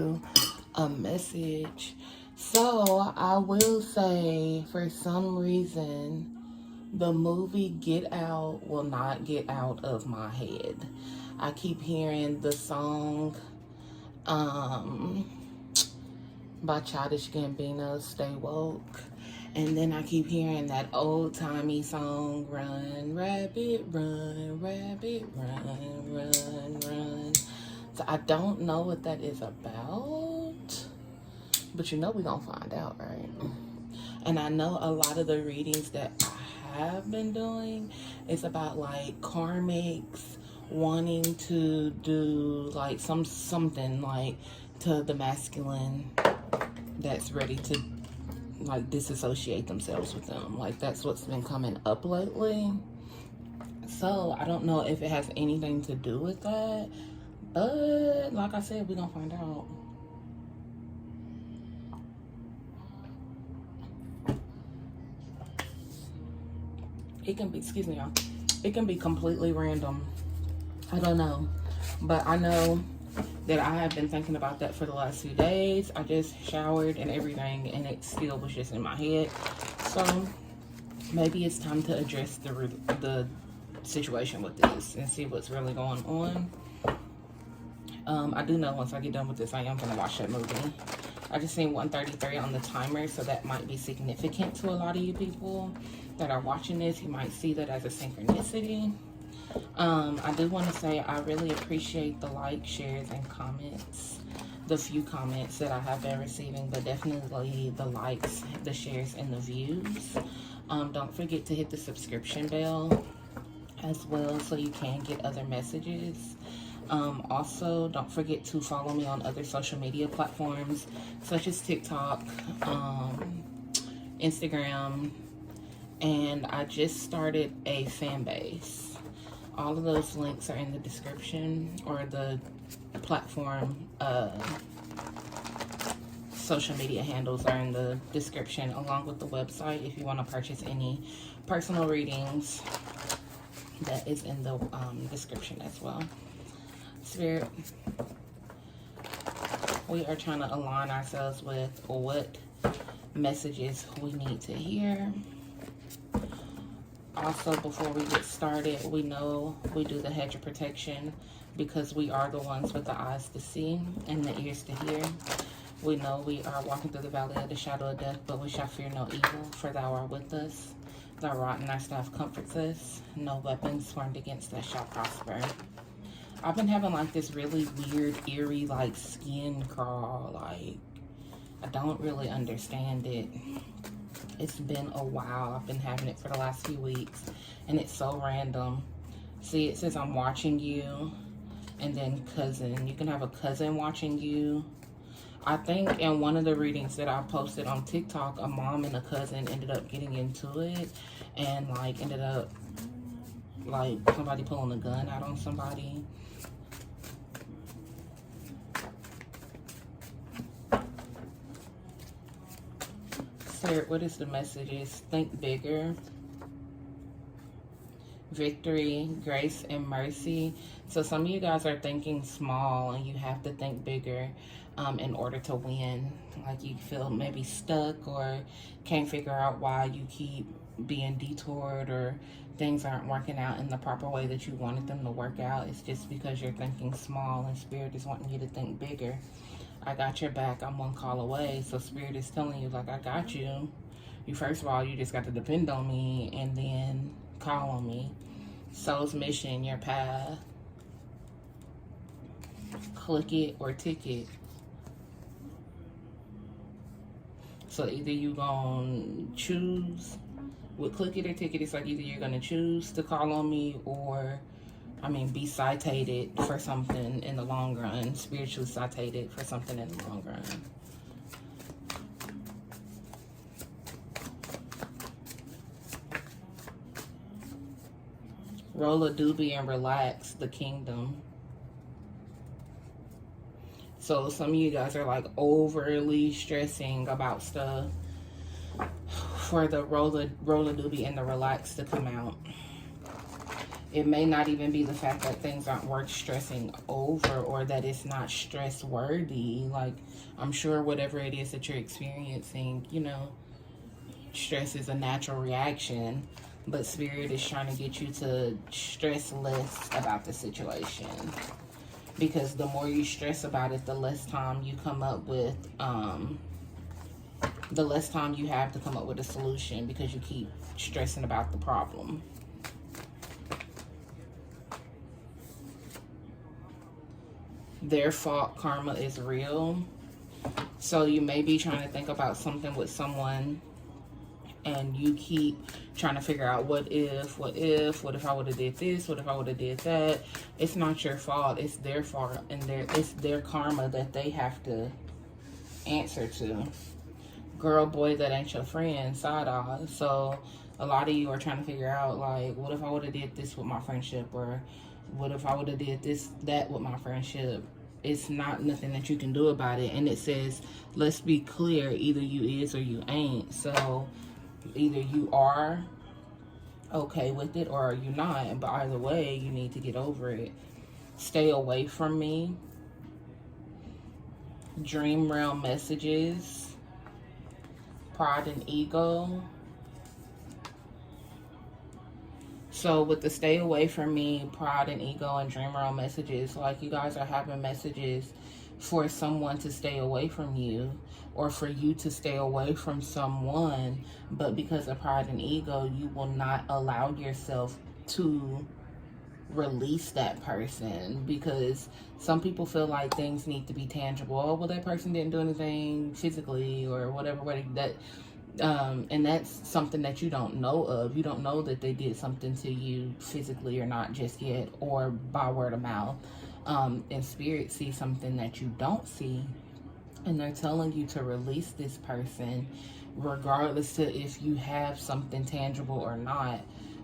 you a message. So I will say, for some reason, the movie Get Out will not get out of my head. I keep hearing the song by Childish Gambino, Stay Woke. And then I keep hearing that old-timey song, Run, Rabbit, Run, Rabbit, Run, Run, Run. So I don't know what that is about. But you know we're going to find out, right? And I know a lot of the readings that I have been doing is about, like, karmics wanting to do, like, something, like, to the masculine that's ready to, like, disassociate themselves with them. Like, that's what's been coming up lately. So I don't know if it has anything to do with that, but like I said, we're gonna find out. It can be, excuse me y'all, it can be completely random. I don't know, but I know that I have been thinking about that for the last few days. I just showered and everything, and it still was just in my head. So maybe it's time to address the situation with this and see what's really going on. I do know once I get done with this, I am gonna watch that movie. I just seen 1:33 on the timer, so that might be significant to a lot of you people that are watching this. You might see that as a synchronicity. I do want to say I really appreciate the likes, shares, and comments. The few comments that I have been receiving, but definitely the likes, the shares, and the views. Don't forget to hit the subscription bell as well so you can get other messages. Also, don't forget to follow me on other social media platforms such as TikTok, Instagram, and I just started a Fanbase. All of those links are in the description, or the platform social media handles are in the description, along with the website if you want to purchase any personal readings. That is in the description as well. Spirit, we are trying to align ourselves with what messages we need to hear. Also, before we get started, we know we do the hedge of protection because we are the ones with the eyes to see and the ears to hear. We know we are walking through the valley of the shadow of death, but we shall fear no evil, for thou art with us. Thy rod and thy staff comforts us. No weapons formed against us shall prosper. I've been having like this really weird, eerie, like skin crawl. Like, I don't really understand it. It's been a while. I've been having it for the last few weeks, and it's so random. See, it says I'm watching you, and then cousin. You can have a cousin watching you. I think in one of the readings that I posted on TikTok, a mom and a cousin ended up getting into it, and like ended up like somebody pulling a gun out on somebody. Spirit, what is the messages? Think bigger. Victory, grace, and mercy. So some of you guys are thinking small, and you have to think bigger in order to win. Like you feel maybe stuck or can't figure out why you keep being detoured, or things aren't working out in the proper way that you wanted them to work out. It's just because you're thinking small, and Spirit is wanting you to think bigger. I got your back. I'm one call away. So Spirit is telling you, like, I got you. You, first of all, you just got to depend on me, and then call on me. Soul's mission, your path. Click it or ticket. So either you gonna choose with click it or ticket. It's like either you're gonna choose to call on me, or be cited for something in the long run, spiritually cited for something in the long run. Roll a doobie and relax, the kingdom. So some of you guys are like overly stressing about stuff for the roll a doobie and the relax to come out. It may not even be the fact that things aren't worth stressing over or that it's not stress worthy. Like, I'm sure whatever it is that you're experiencing, you know, stress is a natural reaction, but Spirit is trying to get you to stress less about the situation. Because the more you stress about it, the less time you come up with, the less time you have to come up with a solution because you keep stressing about the problem. Their fault karma is real. So you may be trying to think about something with someone and you keep trying to figure out what if I would have did this, what if I would have did that. It's not your fault, it's their fault, and it's their karma that they have to answer to. Girl, boy, that ain't your friend, side eye. So a lot of you are trying to figure out, like, what if I would have did this with my friendship, or what if I would have did that with my friendship. It's not nothing that you can do about it. And it says, let's be clear, either you is or you ain't. So either you are okay with it or you're not. But either way, you need to get over it. Stay away from me. Dream realm messages. Pride and ego. So with the stay away from me, pride and ego, and dream realm messages, like you guys are having messages for someone to stay away from you, or for you to stay away from someone, but because of pride and ego, you will not allow yourself to release that person, because some people feel like things need to be tangible. Oh, well, that person didn't do anything physically or whatever, that and that's something that you don't know of. You don't know that they did something to you physically or not just yet, or by word of mouth. And Spirit sees something that you don't see, and they're telling you to release this person regardless to if you have something tangible or not.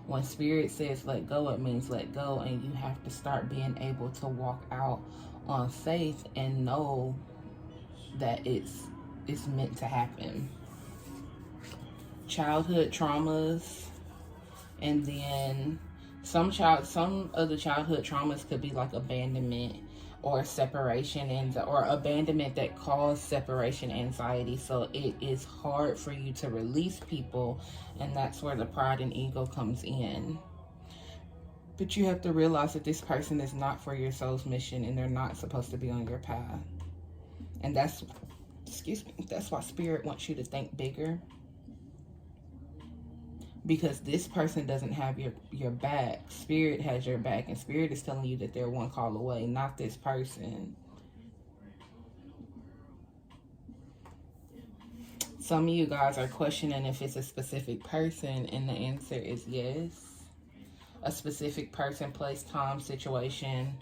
When Spirit says let go, it means let go, and you have to start being able to walk out on faith and know that it's meant to happen. Childhood traumas, and then some of the childhood traumas could be like abandonment or separation, or abandonment that caused separation anxiety. So it is hard for you to release people, and that's where the pride and ego comes in. But you have to realize that this person is not for your soul's mission, and they're not supposed to be on your path. And that's why Spirit wants you to think bigger. Because this person doesn't have your back. Spirit has your back, and Spirit is telling you that they're one call away, not this person. Some of you guys are questioning if it's a specific person, and the answer is yes. A specific person, place, time, situation.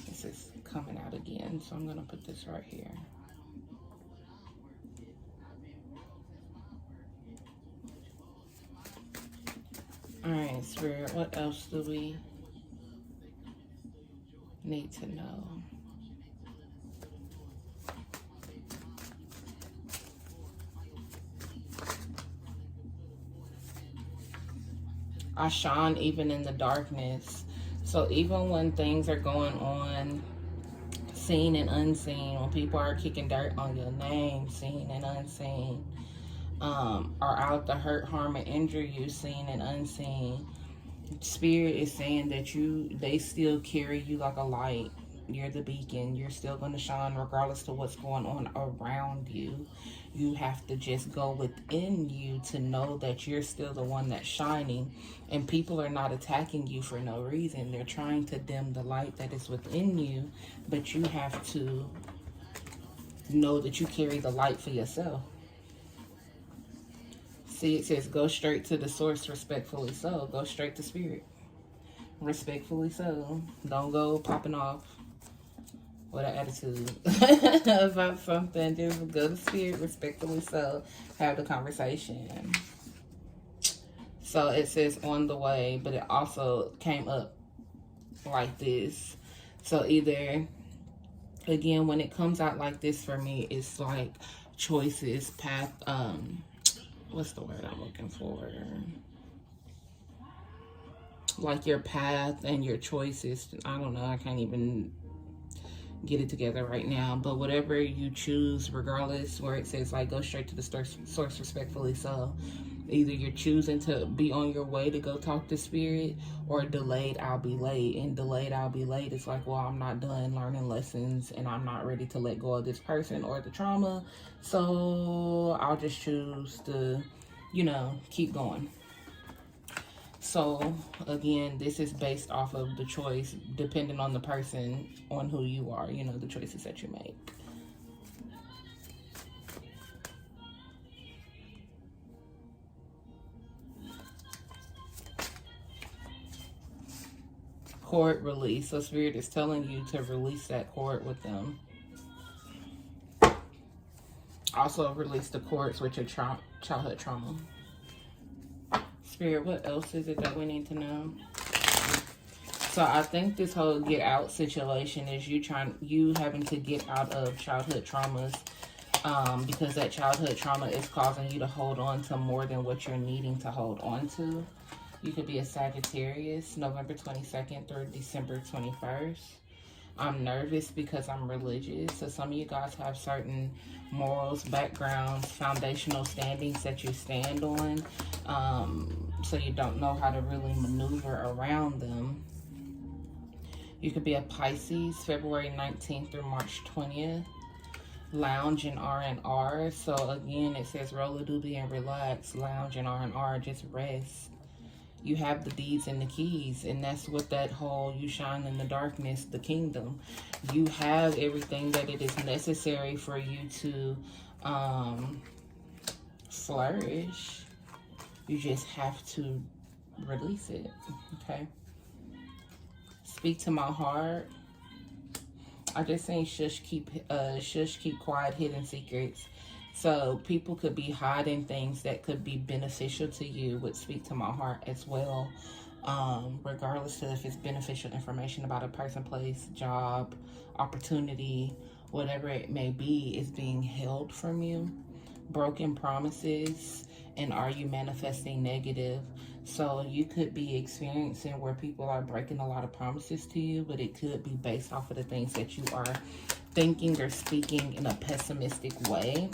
This is coming out again, so I'm going to put this right here. Alright, Spirit, what else do we need to know? I shine even in the darkness. So even when things are going on, seen and unseen, when people are kicking dirt on your name, seen and unseen, are out to hurt, harm, and injure you, seen and unseen, Spirit is saying that they still carry you like a light. You're the beacon. You're still going to shine regardless to what's going on around you. You have to just go within you to know that you're still the one that's shining, and people are not attacking you for no reason. They're trying to dim the light that is within you, but you have to know that you carry the light for yourself. See, it says go straight to the source, respectfully so. Go straight to Spirit, respectfully so. Don't go popping off with an attitude about something. Just go to Spirit, respectfully so. Have the conversation. So it says on the way, but it also came up like this. So either, again, when it comes out like this for me, it's like choices, path, what's the word I'm looking for? Like your path and your choices. I don't know. I can't even get it together right now. But whatever you choose, regardless, where it says like go straight to the source respectfully. So either you're choosing to be on your way to go talk to spirit, or delayed I'll be late. And delayed I'll be late is like, well, I'm not done learning lessons and I'm not ready to let go of this person or the trauma. So I'll just choose to, you know, keep going. So again, this is based off of the choice, depending on the person, on who you are, you know, the choices that you make. Cord release. So spirit is telling you to release that cord with them. Also release the cords with your childhood trauma. Spirit, what else is it that we need to know? So I think this whole get out situation is you having to get out of childhood traumas, because that childhood trauma is causing you to hold on to more than what you're needing to hold on to. You could be a Sagittarius, November 22nd through December 21st. I'm nervous because I'm religious. So some of you guys have certain morals, backgrounds, foundational standings that you stand on. So you don't know how to really maneuver around them. You could be a Pisces, February 19th through March 20th. Lounge and R&R. So again, it says roll a doobie and relax. Lounge and R&R, just rest. You have the deeds and the keys, and that's what that whole you shine in the darkness, the kingdom. You have everything that it is necessary for you to flourish. You just have to release it, okay? Speak to my heart. I just saying shush, keep quiet, hidden secrets. So people could be hiding things that could be beneficial to you, would speak to my heart as well. Regardless of if it's beneficial information about a person, place, job, opportunity, whatever it may be, is being held from you. Broken promises, and are you manifesting negative? So you could be experiencing where people are breaking a lot of promises to you, but it could be based off of the things that you are thinking or speaking in a pessimistic way.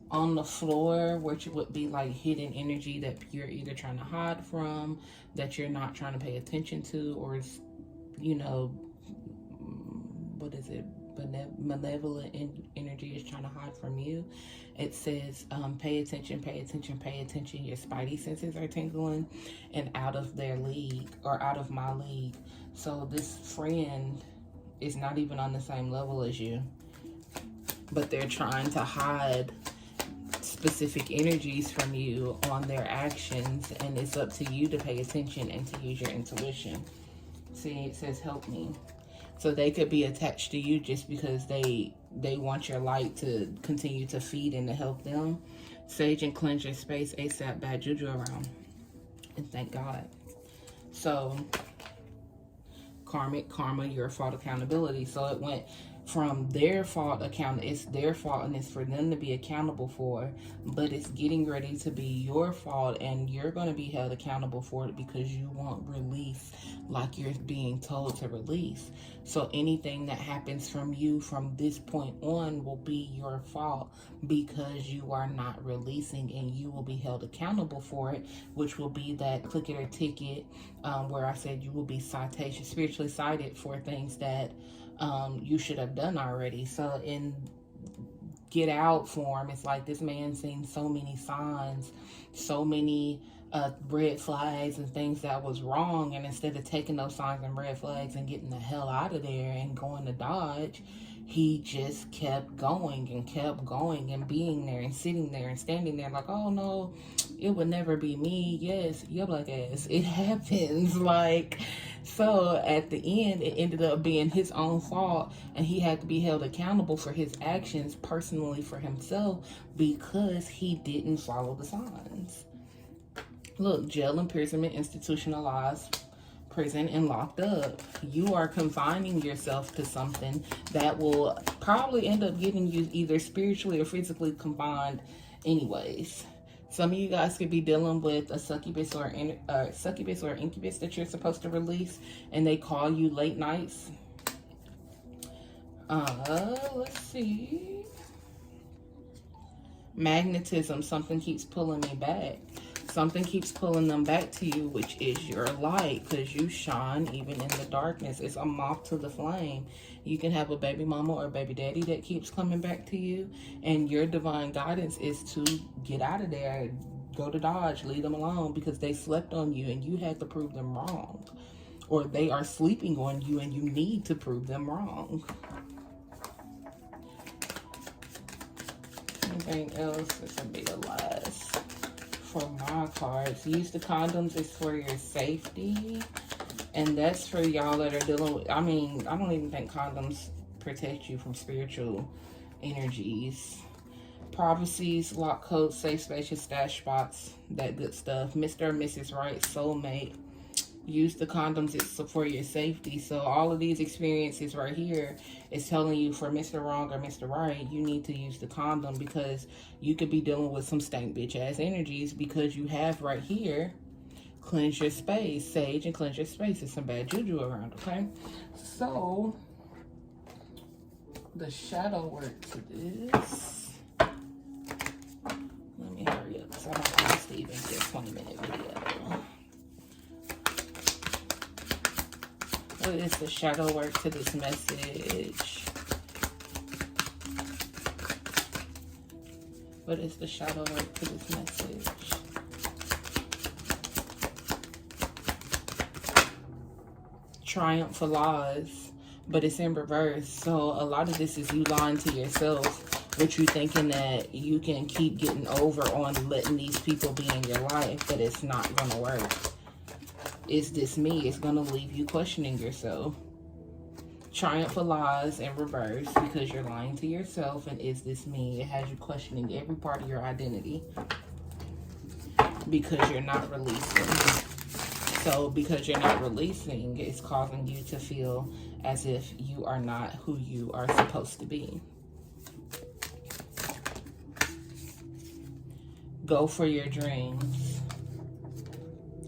On the floor, which would be like hidden energy that you're either trying to hide from, that you're not trying to pay attention to, or is, you know, what is it? Malevolent energy is trying to hide from you. It says pay attention, pay attention, pay attention. Your spidey senses are tingling and out of their league, or out of my league. So this friend is not even on the same level as you, but they're trying to hide specific energies from you on their actions, and it's up to you to pay attention and to use your intuition. See, it says help me. So they could be attached to you just because they want your light to continue to feed and to help them. Sage and cleanse your space ASAP, bad juju around. And thank God. So karmic karma, your fault, accountability. So it went from their fault account, it's their fault and it's for them to be accountable for, but it's getting ready to be your fault, and you're going to be held accountable for it because you won't release like you're being told to release. So anything that happens from you from this point on will be your fault because you are not releasing, and you will be held accountable for it, which will be that click it or ticket, where I said you will be citation, spiritually cited for things that you should have done already. So in get out form, it's like this man seen so many signs, so many red flags and things that was wrong, and instead of taking those signs and red flags and getting the hell out of there and going to Dodge, he just kept going and being there and sitting there and standing there like, oh no, it would never be me. Yes, your black ass, it happens. Like, so at the end, it ended up being his own fault, and he had to be held accountable for his actions personally for himself because he didn't follow the signs. Look, jail, imprisonment, institutionalized prison and locked up. You are confining yourself to something that will probably end up getting you either spiritually or physically confined anyways. Some of you guys could be dealing with a succubus or incubus that you're supposed to release, and they call you late nights. Let's see. Magnetism. Something keeps pulling me back. Something keeps pulling them back to you, which is your light, because you shine even in the darkness. It's a moth to the flame. You can have a baby mama or a baby daddy that keeps coming back to you, and your divine guidance is to get out of there, go to Dodge, leave them alone, because they slept on you and you had to prove them wrong. Or they are sleeping on you and you need to prove them wrong. Anything else? This will be the last for my cards. Use the condoms is for your safety. And that's for y'all that are dealing with, I mean, I don't even think condoms protect you from spiritual energies. Prophecies, lock codes, safe spaces, stash spots, that good stuff. Mr. or Mrs. Right, soulmate. Use the condoms, it's for your safety. So all of these experiences right here is telling you for Mr. Wrong or Mr. Right, you need to use the condom, because you could be dealing with some stank bitch ass energies, because you have right here, cleanse your space, sage, and cleanse your space. There's some bad juju around, okay? So the shadow work to this. Let me hurry up, because I don't want to even get a 20-minute video. What is the shadow work to this message? What is the shadow work to this message? Triumph for laws, but it's in reverse. So a lot of this is you lying to yourself, but you thinking that you can keep getting over on letting these people be in your life, but it's not going to work. Is this me? It's going to leave you questioning yourself. Triumph for lies in reverse, because you're lying to yourself. And is this me? It has you questioning every part of your identity, because you're not releasing. So because you're not releasing, it's causing you to feel as if you are not who you are supposed to be. Go for your dreams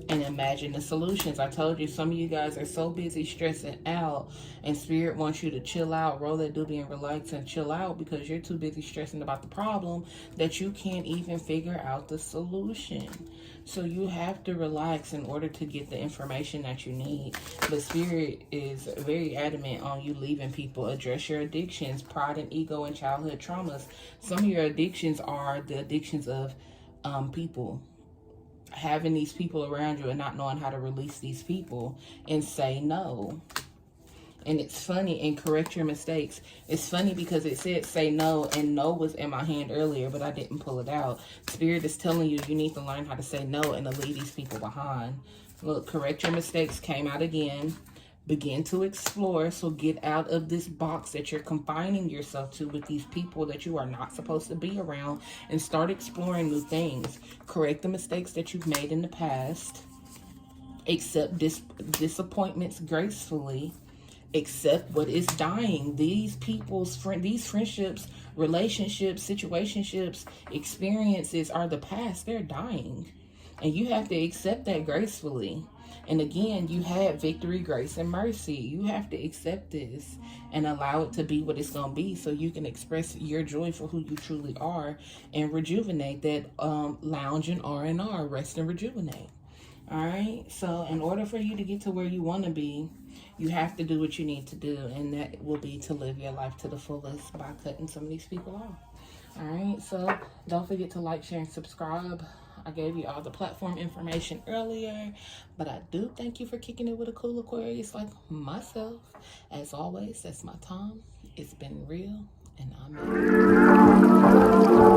and imagine the solutions. I told you, some of you guys are so busy stressing out, and spirit wants you to chill out, roll that doobie and relax and chill out, because you're too busy stressing about the problem that you can't even figure out the solution. So you have to relax in order to get the information that you need. But spirit is very adamant on you leaving people. Address your addictions, pride and ego, and childhood traumas. Some of your addictions are the addictions of people. Having these people around you and not knowing how to release these people and say no. And it's funny, and correct your mistakes. It's funny because it said say no, and no was in my hand earlier, but I didn't pull it out. Spirit is telling you, you need to learn how to say no and to leave these people behind. Look, correct your mistakes came out again. Begin to explore. So get out of this box that you're confining yourself to with these people that you are not supposed to be around, and start exploring new things. Correct the mistakes that you've made in the past. Accept disappointments gracefully. Accept what is dying. These people's these friendships, relationships, situationships, experiences are the past. They're dying. And you have to accept that gracefully. And again, you had victory, grace, and mercy. You have to accept this and allow it to be what it's going to be, so you can express your joy for who you truly are and rejuvenate that lounge in R&R, rest and rejuvenate. All right. So in order for you to get to where you want to be, you have to do what you need to do. And that will be to live your life to the fullest by cutting some of these people off. All right. So don't forget to like, share, and subscribe. I gave you all the platform information earlier, but I do thank you for kicking it with a cool Aquarius like myself. As always, that's my time. It's been real, and I'm out.